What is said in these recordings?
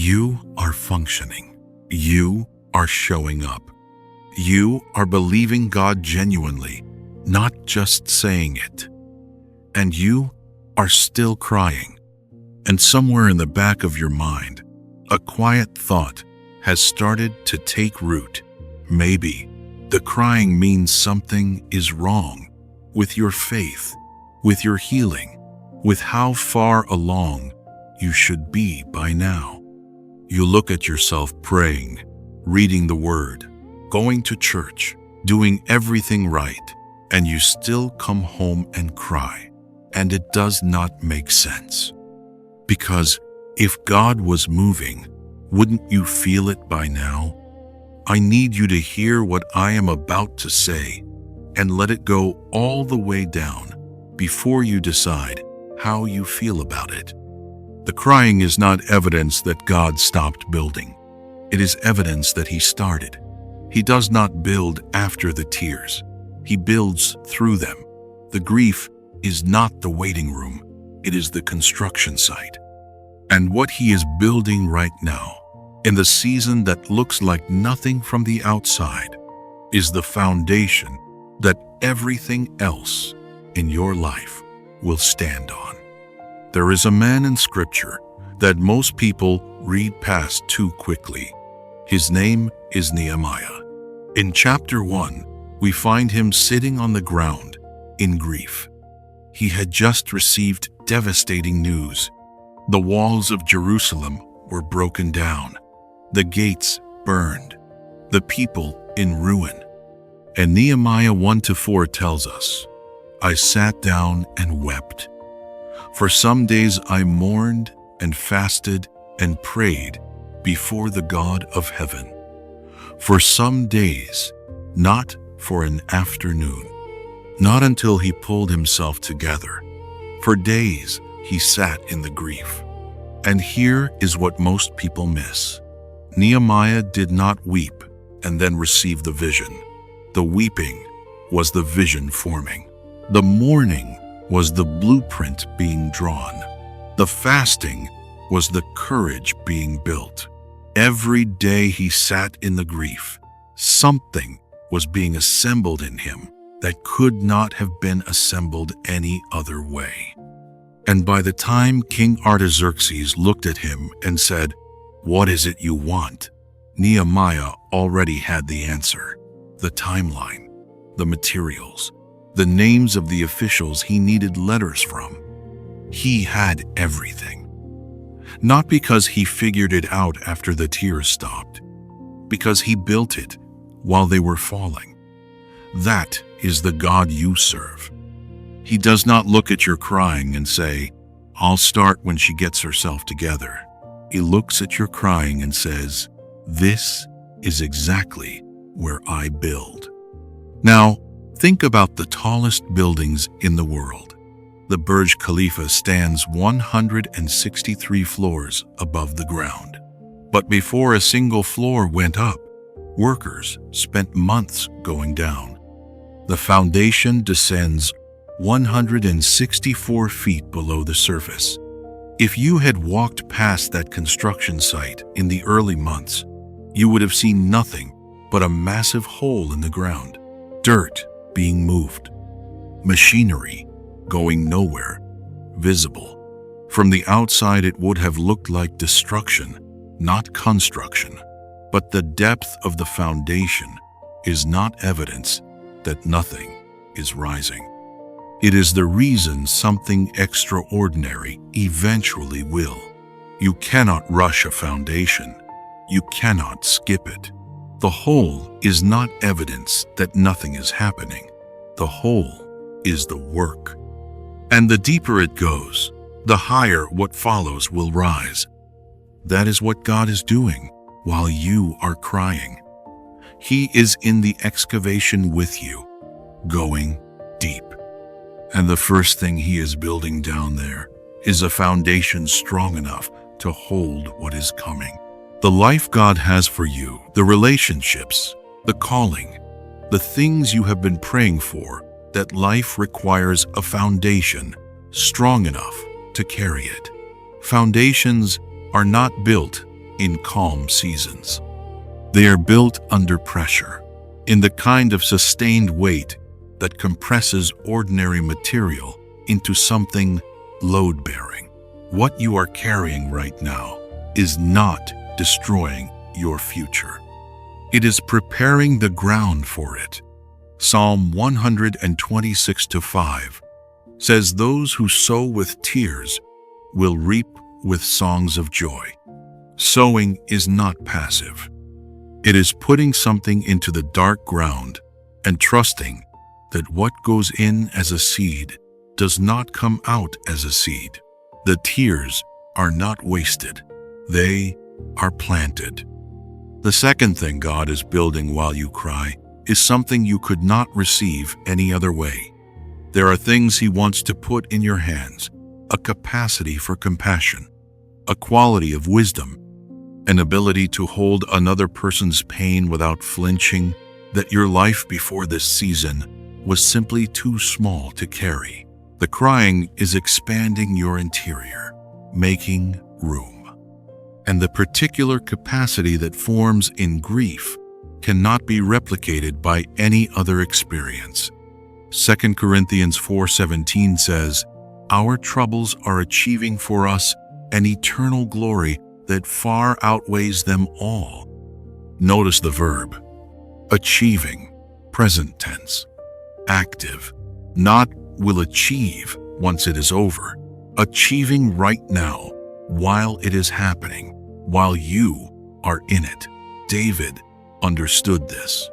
You are functioning. You are showing up. You are believing God genuinely, not just saying it. And you are still crying. And somewhere in the back of your mind, a quiet thought has started to take root. Maybe the crying means something is wrong with your faith, with your healing, with how far along you should be by now. You look at yourself praying, reading the Word, going to church, doing everything right, and you still come home and cry. And it does not make sense. Because if God was moving, wouldn't you feel it by now? I need you to hear what I am about to say and let it go all the way down before you decide how you feel about it. The crying is not evidence that God stopped building. It is evidence that He started. He does not build after the tears. He builds through them. The grief is not the waiting room. It is the construction site. And what He is building right now, in the season that looks like nothing from the outside, is the foundation that everything else in your life will stand on. There is a man in Scripture that most people read past too quickly. His name is Nehemiah. In chapter 1, we find him sitting on the ground in grief. He had just received devastating news. The walls of Jerusalem were broken down, the gates burned, the people in ruin. And Nehemiah 1-4 tells us, I sat down and wept. For some days I mourned and fasted and prayed before the God of heaven. For some days, not for an afternoon, not until he pulled himself together. For days he sat in the grief. And here is what most people miss. Nehemiah did not weep and then receive the vision. The weeping was the vision forming. The mourning was the blueprint being drawn. The fasting was the courage being built. Every day he sat in the grief, something was being assembled in him that could not have been assembled any other way. And by the time King Artaxerxes looked at him and said, "What is it you want?" Nehemiah already had the answer, the timeline, the materials, the names of the officials he needed letters from. He had everything. Not because he figured it out after the tears stopped, because he built it while they were falling. That is the God you serve. He does not look at your crying and say, "I'll start when she gets herself together." He looks at your crying and says, "This is exactly where I build." Now, think about the tallest buildings in the world. The Burj Khalifa stands 163 floors above the ground. But before a single floor went up, workers spent months going down. The foundation descends 164 feet below the surface. If you had walked past that construction site in the early months, you would have seen nothing but a massive hole in the ground, dirt being moved, machinery going nowhere, visible. From the outside, it would have looked like destruction, not construction. But the depth of the foundation is not evidence that nothing is rising. It is the reason something extraordinary eventually will. You cannot rush a foundation. You cannot skip it. The hole is not evidence that nothing is happening. The hole is the work. And the deeper it goes, the higher what follows will rise. That is what God is doing while you are crying. He is in the excavation with you, going deep. And the first thing He is building down there is a foundation strong enough to hold what is coming. The life God has for you, the relationships, the calling, the things you have been praying for, that life requires a foundation strong enough to carry it. Foundations are not built in calm seasons. They are built under pressure, in the kind of sustained weight that compresses ordinary material into something load-bearing. What you are carrying right now is not destroying your future. It is preparing the ground for it. Psalm 126:5 says, "Those who sow with tears will reap with songs of joy." Sowing is not passive. It is putting something into the dark ground and trusting that what goes in as a seed does not come out as a seed. The tears are not wasted. They are planted. The second thing God is building while you cry is something you could not receive any other way. There are things He wants to put in your hands: a capacity for compassion, a quality of wisdom, an ability to hold another person's pain without flinching that your life before this season was simply too small to carry. The crying is expanding your interior, making room. And the particular capacity that forms in grief cannot be replicated by any other experience. 2 Corinthians 4:17 says, "Our troubles are achieving for us an eternal glory that far outweighs them all." Notice the verb, achieving, present tense, active, not will achieve once it is over, achieving right now while it is happening, while you are in it. David understood this.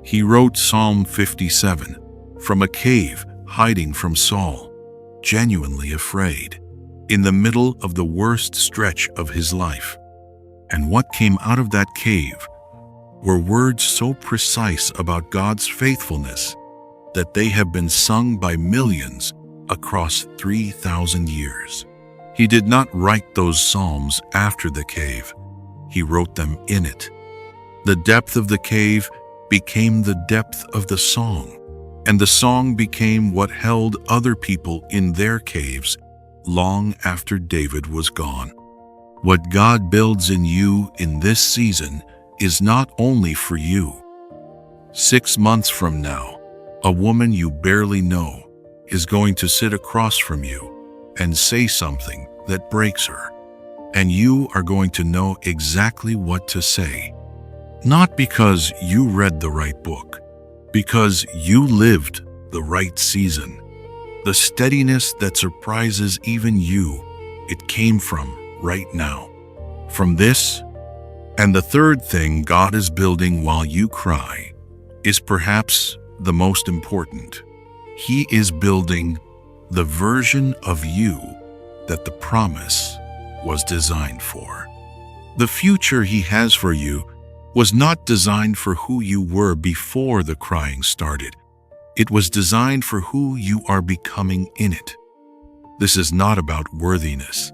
He wrote Psalm 57 from a cave hiding from Saul, genuinely afraid, in the middle of the worst stretch of his life. And what came out of that cave were words so precise about God's faithfulness that they have been sung by millions across 3,000 years. He did not write those psalms after the cave. He wrote them in it. The depth of the cave became the depth of the song, and the song became what held other people in their caves long after David was gone. What God builds in you in this season is not only for you. 6 months from now, a woman you barely know is going to sit across from you and say something that breaks her, and you are going to know exactly what to say. Not because you read the right book, because you lived the right season. The steadiness that surprises even you, it came from right now. From this, and the third thing God is building while you cry is perhaps the most important. He is building the version of you that the promise was designed for. The future He has for you was not designed for who you were before the crying started. It was designed for who you are becoming in it. This is not about worthiness.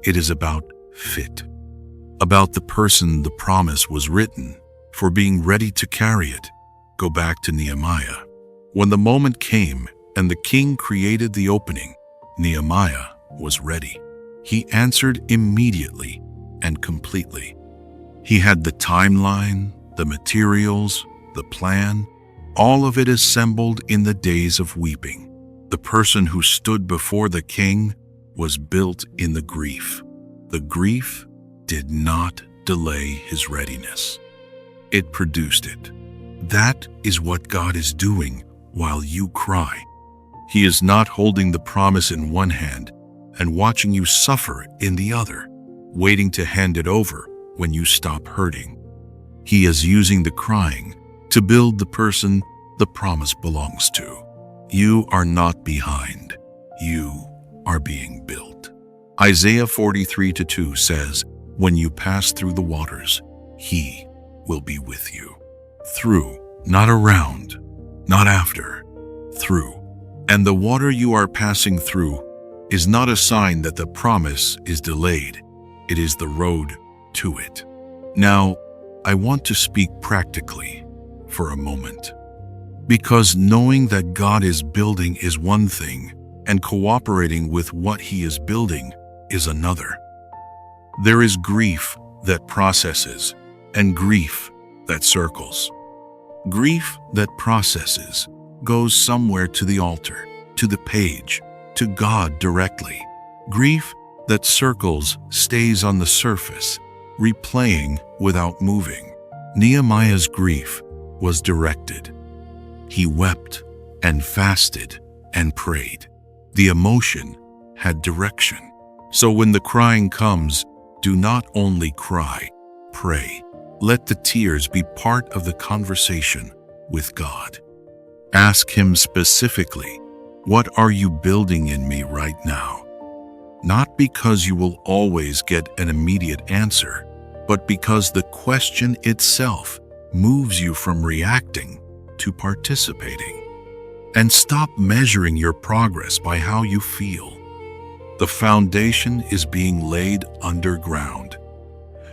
It is about fit. About the person the promise was written for, being ready to carry it. Go back to Nehemiah. When the moment came and the king created the opening, Nehemiah was ready. He answered immediately and completely. He had the timeline, the materials, the plan, all of it assembled in the days of weeping. The person who stood before the king was built in the grief. The grief did not delay his readiness. It produced it. That is what God is doing while you cry. He is not holding the promise in one hand and watching you suffer in the other, waiting to hand it over when you stop hurting. He is using the crying to build the person the promise belongs to. You are not behind. You are being built. Isaiah 43:2 says, "When you pass through the waters, He will be with you." Through, not around, not after, through. And the water you are passing through is not a sign that the promise is delayed. It is the road to it. Now, I want to speak practically for a moment, because knowing that God is building is one thing, and cooperating with what He is building is another. There is grief that processes, and grief that circles. Grief that processes goes somewhere to the altar, to the page, to God directly. Grief that circles stays on the surface, replaying without moving. Nehemiah's grief was directed. He wept and fasted and prayed. The emotion had direction. So when the crying comes, do not only cry, pray. Let the tears be part of the conversation with God. Ask Him specifically, what are you building in me right now? Not because you will always get an immediate answer, but because the question itself moves you from reacting to participating. And stop measuring your progress by how you feel. The foundation is being laid underground.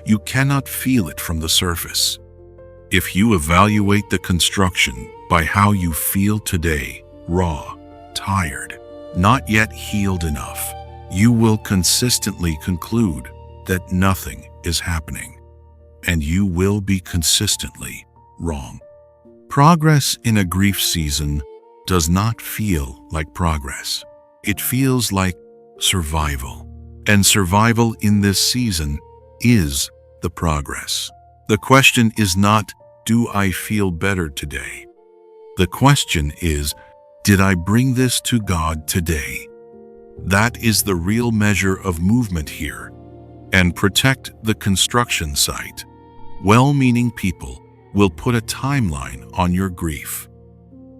You cannot feel it from the surface. If you evaluate the construction by how you feel today, raw, tired, not yet healed enough, you will consistently conclude that nothing is happening, and you will be consistently wrong. Progress in a grief season does not feel like progress. It feels like survival. And survival in this season is the progress. The question is not, do I feel better today? The question is, did I bring this to God today? That is the real measure of movement here. And protect the construction site. Well-meaning people will put a timeline on your grief.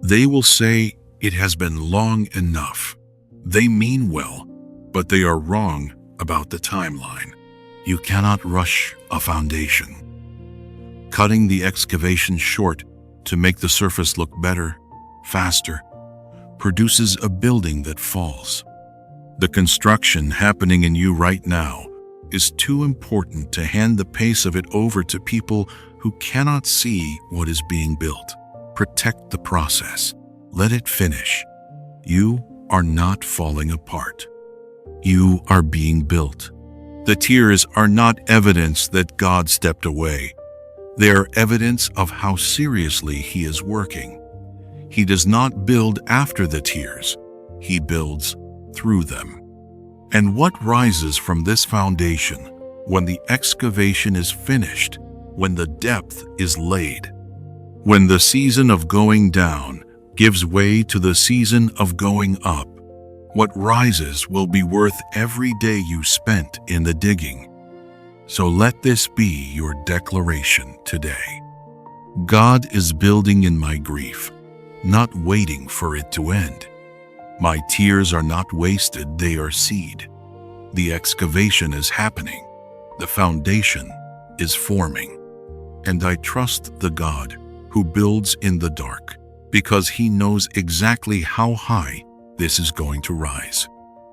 They will say, it has been long enough. They mean well, but they are wrong about the timeline. You cannot rush a foundation. Cutting the excavation short to make the surface look better, faster, produces a building that falls. The construction happening in you right now is too important to hand the pace of it over to people who cannot see what is being built. Protect the process. Let it finish. You are not falling apart. You are being built. The tears are not evidence that God stepped away. They are evidence of how seriously He is working. He does not build after the tears. He builds through them. And what rises from this foundation when the excavation is finished, when the depth is laid, when the season of going down gives way to the season of going up? What rises will be worth every day you spent in the digging. So let this be your declaration today. God is building in my grief, not waiting for it to end. My tears are not wasted, they are seed. The excavation is happening. The foundation is forming. And I trust the God who builds in the dark, because He knows exactly how high this is going to rise.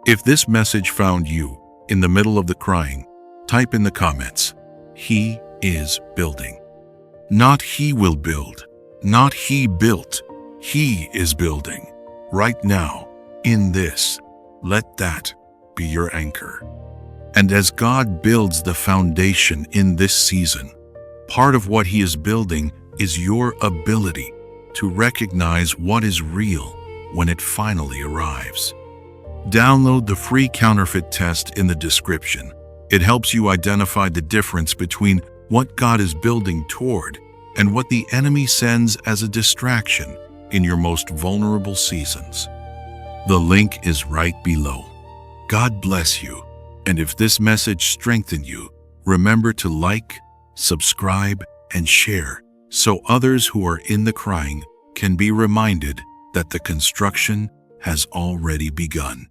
If this message found you in the middle of the crying, type in the comments, He is building. Not he will build, not he built, He is building. Right now, in this, let that be your anchor. And as God builds the foundation in this season, part of what He is building is your ability to recognize what is real when it finally arrives. Download the free counterfeit test in the description. It helps you identify the difference between what God is building toward and what the enemy sends as a distraction in your most vulnerable seasons. The link is right below. God bless you, and if this message strengthened you, remember to like, subscribe, and share so others who are in the crying can be reminded that the construction has already begun.